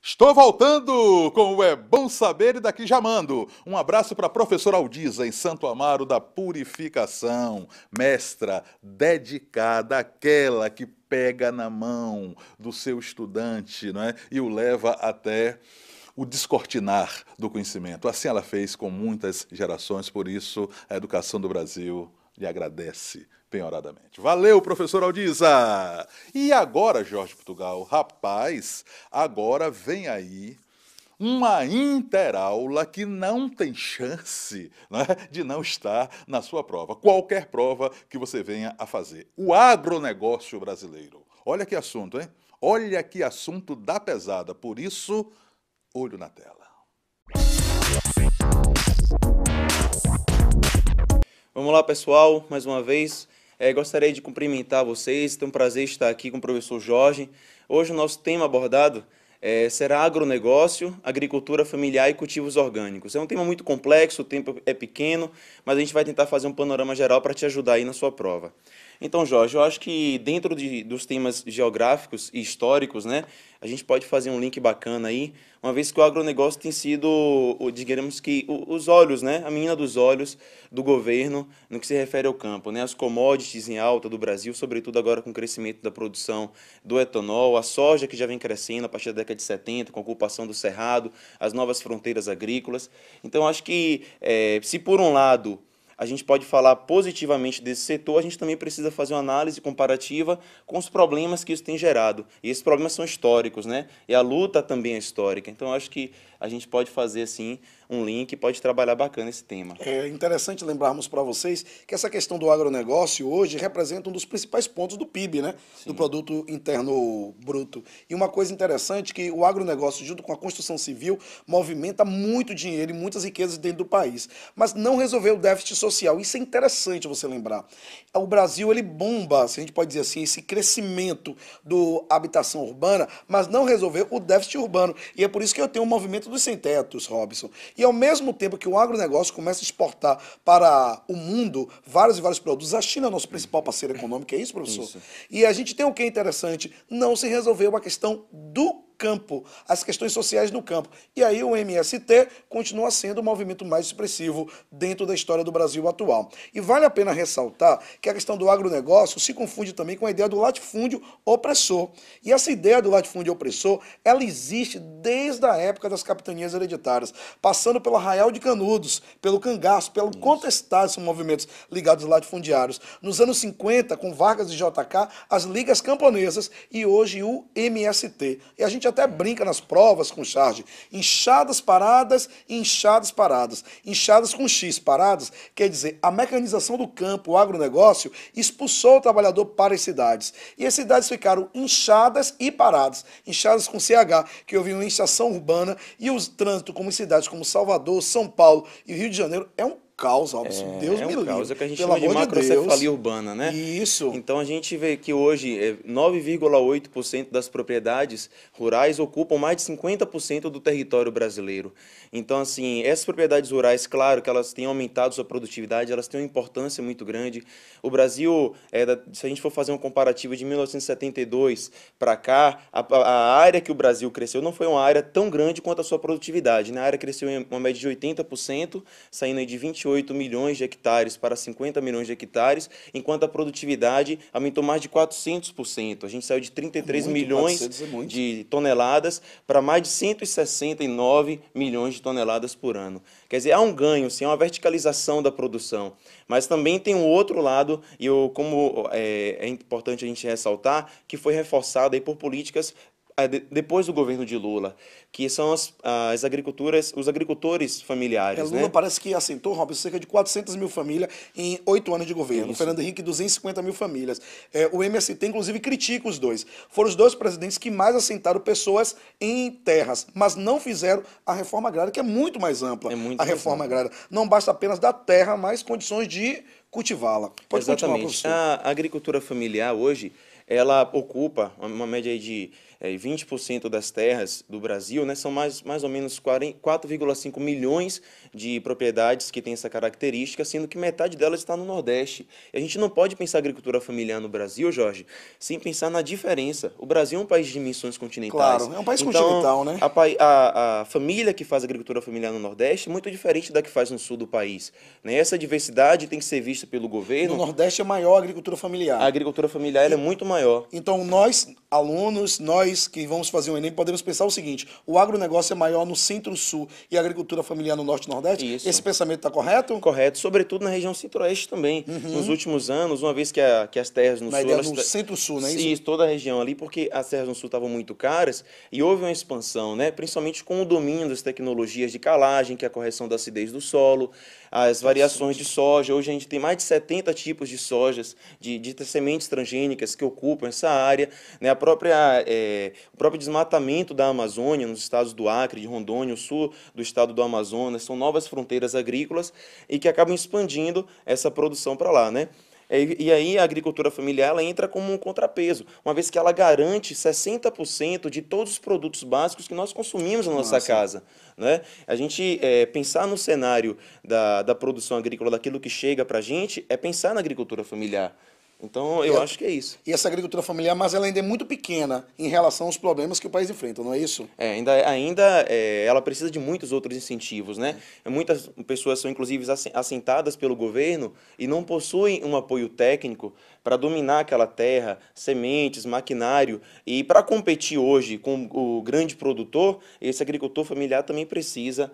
Estou voltando com o É Bom Saber e daqui já mando. Um abraço para a professora Aldiza, em Santo Amaro da Purificação. Mestra dedicada, aquela que pega na mão do seu estudante, não é? E o leva até o descortinar do conhecimento. Assim ela fez com muitas gerações, por isso a educação do Brasil lhe agradece penhoradamente. Valeu, professor Aldiza! E agora, Jorge Portugal, rapaz, agora vem aí uma interaula que não tem chance, né, de não estar na sua prova. Qualquer prova que você venha a fazer. O agronegócio brasileiro. Olha que assunto, hein? Olha que assunto da pesada. Por isso, olho na tela. Vamos lá, pessoal, mais uma vez. Gostaria de cumprimentar vocês, tem um prazer estar aqui com o professor Jorge. Hoje o nosso tema abordado será agronegócio, agricultura familiar e cultivos orgânicos. É um tema muito complexo, o tempo é pequeno, mas a gente vai tentar fazer um panorama geral para te ajudar aí na sua prova. Então, Jorge, eu acho que dentro dos temas geográficos e históricos, né, a gente pode fazer um link bacana aí, uma vez que o agronegócio tem sido, digamos que, os olhos, né, a menina dos olhos do governo no que se refere ao campo, né, as commodities em alta do Brasil, sobretudo agora com o crescimento da produção do etanol, a soja que já vem crescendo a partir da década de 70, com a ocupação do cerrado, as novas fronteiras agrícolas. Então, acho que, se por um lado a gente pode falar positivamente desse setor, a gente também precisa fazer uma análise comparativa com os problemas que isso tem gerado. E esses problemas são históricos, né? E a luta também é histórica. Então, acho que a gente pode fazer, assim, um link, pode trabalhar bacana esse tema. É interessante lembrarmos para vocês que essa questão do agronegócio hoje representa um dos principais pontos do PIB, né? Sim. Do Produto Interno Bruto. E uma coisa interessante é que o agronegócio, junto com a construção civil, movimenta muito dinheiro e muitas riquezas dentro do país. Mas não resolveu o déficit social. Isso é interessante você lembrar. O Brasil, ele bomba, se a gente pode dizer assim, esse crescimento do habitação urbana, mas não resolveu o déficit urbano. E é por isso que eu tenho um movimento dos sem-tetos, Robson. E ao mesmo tempo que o agronegócio começa a exportar para o mundo vários e vários produtos, a China é o nosso principal parceiro econômico, é isso, professor? Isso. E a gente tem o que é interessante, não se resolveu a questão do campo, as questões sociais no campo. E aí o MST continua sendo o movimento mais expressivo dentro da história do Brasil atual. E vale a pena ressaltar que a questão do agronegócio se confunde também com a ideia do latifúndio opressor. E essa ideia do latifúndio opressor, ela existe desde a época das capitanias hereditárias, passando pelo Arraial de Canudos, pelo cangaço, pelo contestado, são movimentos ligados aos latifundiários. Nos anos 50, com Vargas e JK, as ligas camponesas e hoje o MST. E a gente até brinca nas provas com charge, inchadas paradas e inchadas paradas. Inchadas com X paradas, quer dizer, a mecanização do campo, o agronegócio, expulsou o trabalhador para as cidades. E as cidades ficaram inchadas e paradas. Inchadas com CH, que houve uma inchação urbana, e o trânsito como em cidades como Salvador, São Paulo e Rio de Janeiro é um caos, Robson. Deus me livre. Caos, é o que a gente Pelo chama de amor de macrocefalia Deus. urbana, né? Isso. Então a gente vê que hoje 9,8% das propriedades rurais ocupam mais de 50% do território brasileiro. Então, assim, essas propriedades rurais, claro que elas têm aumentado sua produtividade, elas têm uma importância muito grande. O Brasil, se a gente for fazer um comparativo de 1972 para cá, a área que o Brasil cresceu não foi uma área tão grande quanto a sua produtividade, né? A área cresceu em uma média de 80%, saindo aí de 28 milhões de hectares para 50 milhões de hectares, enquanto a produtividade aumentou mais de 400%. A gente saiu de 33 milhões de toneladas para mais de 169 milhões de toneladas por ano. Quer dizer, há um ganho, sim, há uma verticalização da produção. Mas também tem um outro lado, e como é importante a gente ressaltar, que foi reforçado aí por políticas depois do governo de Lula, que são as agriculturas, os agricultores familiares. Lula né? parece que assentou, Robson, cerca de 400 mil famílias em 8 anos de governo. Isso. Fernando Henrique, 250 mil famílias. O MST, inclusive, critica os dois. Foram os dois presidentes que mais assentaram pessoas em terras, mas não fizeram a reforma agrária, que é muito mais ampla. A reforma agrária. Não basta apenas dar terra, mas condições de cultivá-la. Pode continuar, Exatamente. professor. A agricultura familiar hoje, ela ocupa uma média aí de 20% das terras do Brasil, né? São mais ou menos 4,5 milhões de propriedades que têm essa característica, sendo que metade delas está no Nordeste. E a gente não pode pensar agricultura familiar no Brasil, Jorge, sem pensar na diferença. O Brasil é um país de dimensões continentais. Claro, é um país Então, continental, né? a família que faz agricultura familiar no Nordeste é muito diferente da que faz no sul do país, né? Essa diversidade tem que ser vista pelo governo. No Nordeste é maior a agricultura familiar. A agricultura familiar ela é muito maior. Então, nós, alunos, nós que vamos fazer o Enem, podemos pensar o seguinte: o agronegócio é maior no Centro-Sul e a agricultura familiar no Norte e Nordeste? Isso. Esse pensamento está correto? Correto, sobretudo na região Centro-Oeste também. Nos últimos anos, uma vez que as terras no Na Sul... ideia no Centro-Sul, não é isso? Isso, toda a região ali, porque as terras no Sul estavam muito caras e houve uma expansão, né? Principalmente com o domínio das tecnologias de calagem, que é a correção da acidez do solo, as variações de soja. Hoje a gente tem mais de 70 tipos de sojas, de sementes transgênicas que ocupam essa área, né? O próprio desmatamento da Amazônia, nos estados do Acre, de Rondônia, o sul do estado do Amazonas, são novas fronteiras agrícolas e que acabam expandindo essa produção para lá, né? E aí a agricultura familiar ela entra como um contrapeso, uma vez que ela garante 60% de todos os produtos básicos que nós consumimos na nossa casa, né? A gente pensar no cenário da produção agrícola, daquilo que chega para a gente, é pensar na agricultura familiar. Então, eu acho que é isso. E essa agricultura familiar, mas ela ainda é muito pequena em relação aos problemas que o país enfrenta, não é isso? Ela precisa de muitos outros incentivos, né? Muitas pessoas são, inclusive, assentadas pelo governo e não possuem um apoio técnico para dominar aquela terra, sementes, maquinário. E para competir hoje com o grande produtor, esse agricultor familiar também precisa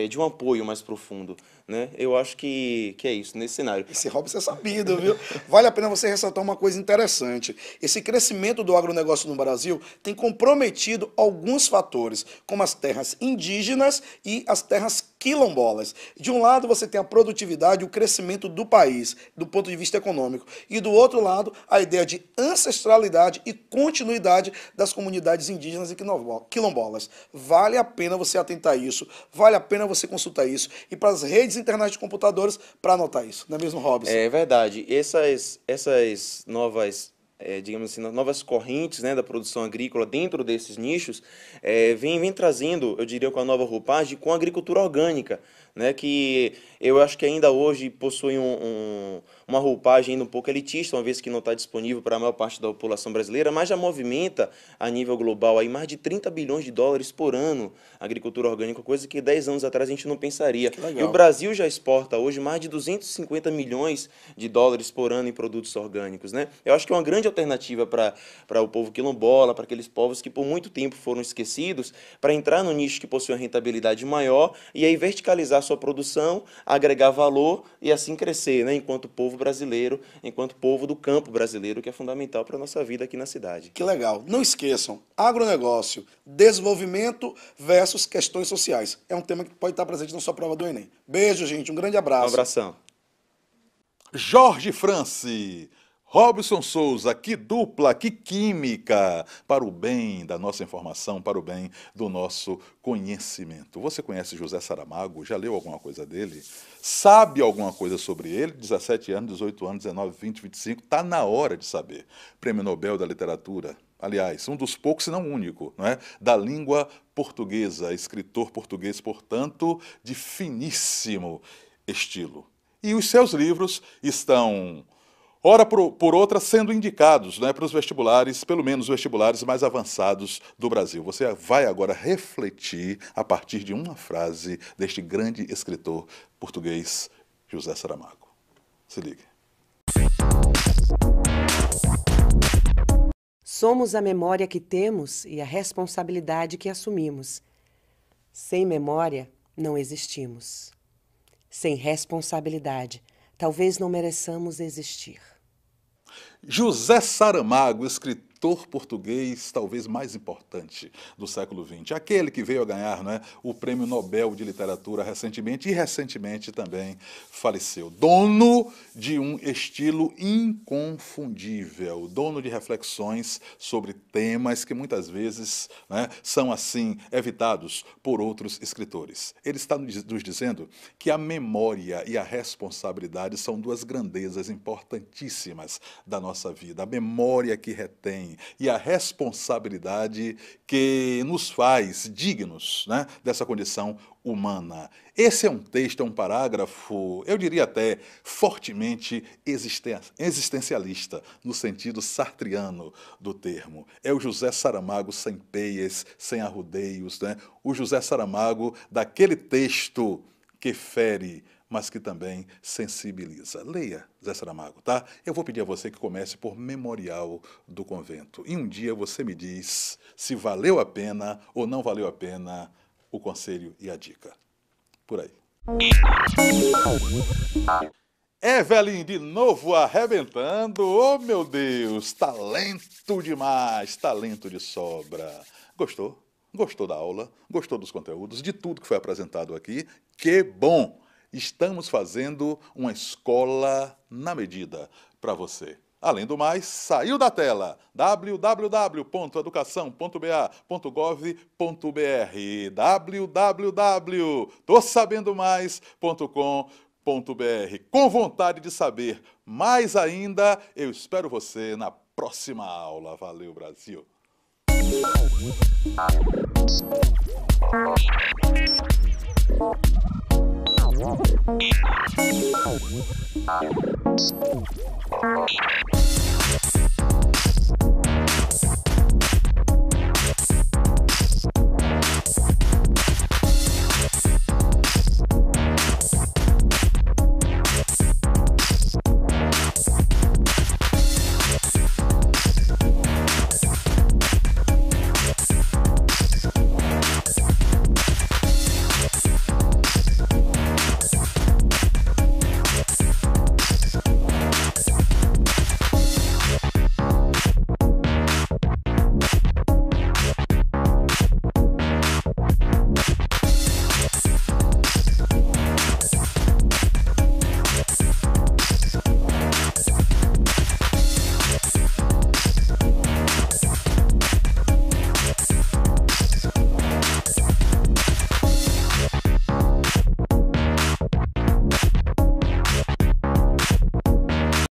de um apoio mais profundo, né? Eu acho que é isso, nesse cenário. Esse Robson é sabido, viu? Vale a pena você ressaltar uma coisa interessante. Esse crescimento do agronegócio no Brasil tem comprometido alguns fatores, como as terras indígenas e as terras quilombolas. De um lado, você tem a produtividade e o crescimento do país, do ponto de vista econômico. E do outro lado, a ideia de ancestralidade e continuidade das comunidades indígenas e quilombolas. Vale a pena você atentar a isso, vale a pena você consultar isso. E para as redes internacionais de computadores, para anotar isso. Não é mesmo, Robson? É verdade. Essas novas... digamos assim, novas correntes, né, da produção agrícola dentro desses nichos, vem trazendo, eu diria, com a nova roupagem, com a agricultura orgânica, né, que eu acho que ainda hoje possui uma roupagem ainda um pouco elitista, uma vez que não está disponível para a maior parte da população brasileira, mas já movimenta a nível global aí mais de 30 bilhões de dólares por ano a agricultura orgânica, coisa que 10 anos atrás a gente não pensaria. E o Brasil já exporta hoje mais de 250 milhões de dólares por ano em produtos orgânicos, né? Eu acho que é uma grande alternativa para o povo quilombola, para aqueles povos que por muito tempo foram esquecidos, para entrar no nicho que possui uma rentabilidade maior e aí verticalizar sua produção, agregar valor e assim crescer, né, enquanto povo brasileiro, enquanto povo do campo brasileiro, que é fundamental para a nossa vida aqui na cidade. Que legal. Não esqueçam, agronegócio, desenvolvimento versus questões sociais. É um tema que pode estar presente na sua prova do Enem. Beijo, gente. Um grande abraço. Um abração. Jorge France, Robson Souza, que dupla, que química, para o bem da nossa informação, para o bem do nosso conhecimento. Você conhece José Saramago? Já leu alguma coisa dele? Sabe alguma coisa sobre ele? 17 anos, 18 anos, 19, 20, 25, está na hora de saber. Prêmio Nobel da Literatura, aliás, um dos poucos, se não o único, não é? Da língua portuguesa, escritor português, portanto, de finíssimo estilo. E os seus livros estão, ora por outra, sendo indicados, né, para os vestibulares, pelo menos os vestibulares mais avançados do Brasil. Você vai agora refletir a partir de uma frase deste grande escritor português, José Saramago. Se ligue. Somos a memória que temos e a responsabilidade que assumimos. Sem memória, não existimos. Sem responsabilidade, talvez não mereçamos existir. José Saramago, escritor escritor português talvez mais importante do século XX. Aquele que veio a ganhar, não é, o Prêmio Nobel de Literatura recentemente e recentemente também faleceu. Dono de um estilo inconfundível, dono de reflexões sobre temas que muitas vezes, né, são assim evitados por outros escritores. Ele está nos dizendo que a memória e a responsabilidade são duas grandezas importantíssimas da nossa vida. A memória que retém e a responsabilidade que nos faz dignos, né, dessa condição humana. Esse é um texto, é um parágrafo, eu diria até fortemente existencialista, no sentido sartriano do termo. É o José Saramago sem peias, sem arrudeios, né? O José Saramago daquele texto que fere, mas que também sensibiliza. Leia, Zé Saramago, tá? Eu vou pedir a você que comece por Memorial do Convento. E um dia você me diz se valeu a pena ou não valeu a pena o conselho e a dica. Por aí. Evelyn de novo arrebentando. Oh, meu Deus, talento demais, talento de sobra. Gostou? Gostou da aula? Gostou dos conteúdos? De tudo que foi apresentado aqui? Que bom! Estamos fazendo uma escola na medida para você. Além do mais, saiu da tela www.educação.ba.gov.br www.tossabendomais.com.br. Com vontade de saber mais ainda, eu espero você na próxima aula. Valeu, Brasil!